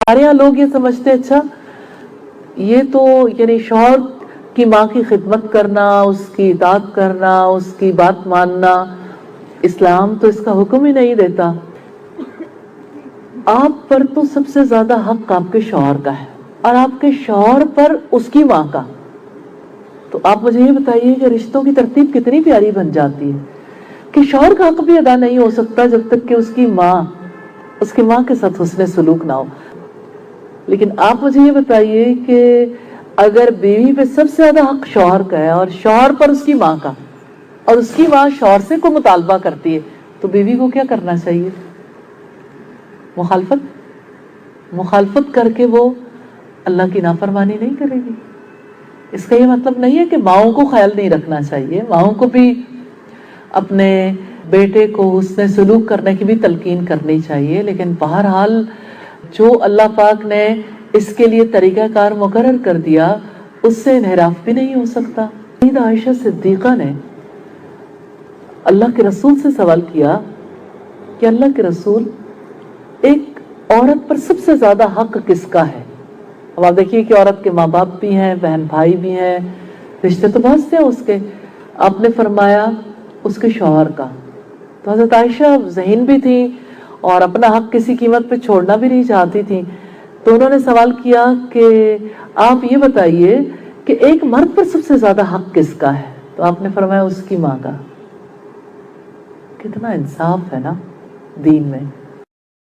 ہمارے یہاں لوگ یہ سمجھتے ہیں اچھا یہ تو یعنی شوہر کی ماں کی خدمت کرنا، اس کی اطاعت کرنا، اس کی بات ماننا، اسلام تو اس کا حکم ہی نہیں دیتا. آپ پر تو سب سے زیادہ حق آپ کے شوہر کا ہے اور آپ کے شوہر پر اس کی ماں کا. تو آپ مجھے یہ بتائیے کہ رشتوں کی ترتیب کتنی پیاری بن جاتی ہے کہ شوہر کا حق بھی ادا نہیں ہو سکتا جب تک کہ اس کی ماں کے ساتھ حسن سلوک نہ ہو. لیکن آپ مجھے یہ بتائیے کہ اگر بیوی پہ سب سے زیادہ حق شوہر کا ہے اور شوہر پر اس کی ماں کا، اور اس کی ماں شوہر سے کوئی مطالبہ کرتی ہے، تو بیوی کو کیا کرنا چاہیے؟ مخالفت کر کے وہ اللہ کی نافرمانی نہیں کرے گی. اس کا یہ مطلب نہیں ہے کہ ماؤں کو خیال نہیں رکھنا چاہیے، ماؤں کو بھی اپنے بیٹے کو حسن سلوک کرنے کی بھی تلقین کرنی چاہیے. لیکن بہرحال جو اللہ پاک نے اس کے لیے طریقہ کار مقرر کر دیا اس سے انحراف بھی نہیں ہو سکتا. سیدہ عائشہ صدیقہ نے اللہ کے رسول سے سوال کیا کہ اللہ کے رسول، ایک عورت پر سب سے زیادہ حق کس کا ہے؟ اب آپ دیکھیے کہ عورت کے ماں باپ بھی ہیں، بہن بھائی بھی ہیں، رشتے تو بہت سے ہیں اس کے. آپ نے فرمایا اس کے شوہر کا. تو حضرت عائشہ ذہین بھی تھی اور اپنا حق کسی قیمت پہ چھوڑنا بھی نہیں چاہتی تھی. تو انہوں نے سوال کیا کہ آپ یہ بتائیے کہ ایک مرد پر سب سے زیادہ حق کس کا ہے؟ تو آپ نے فرمایا اس کی ماں کا. کتنا انصاف ہے نا دین میں.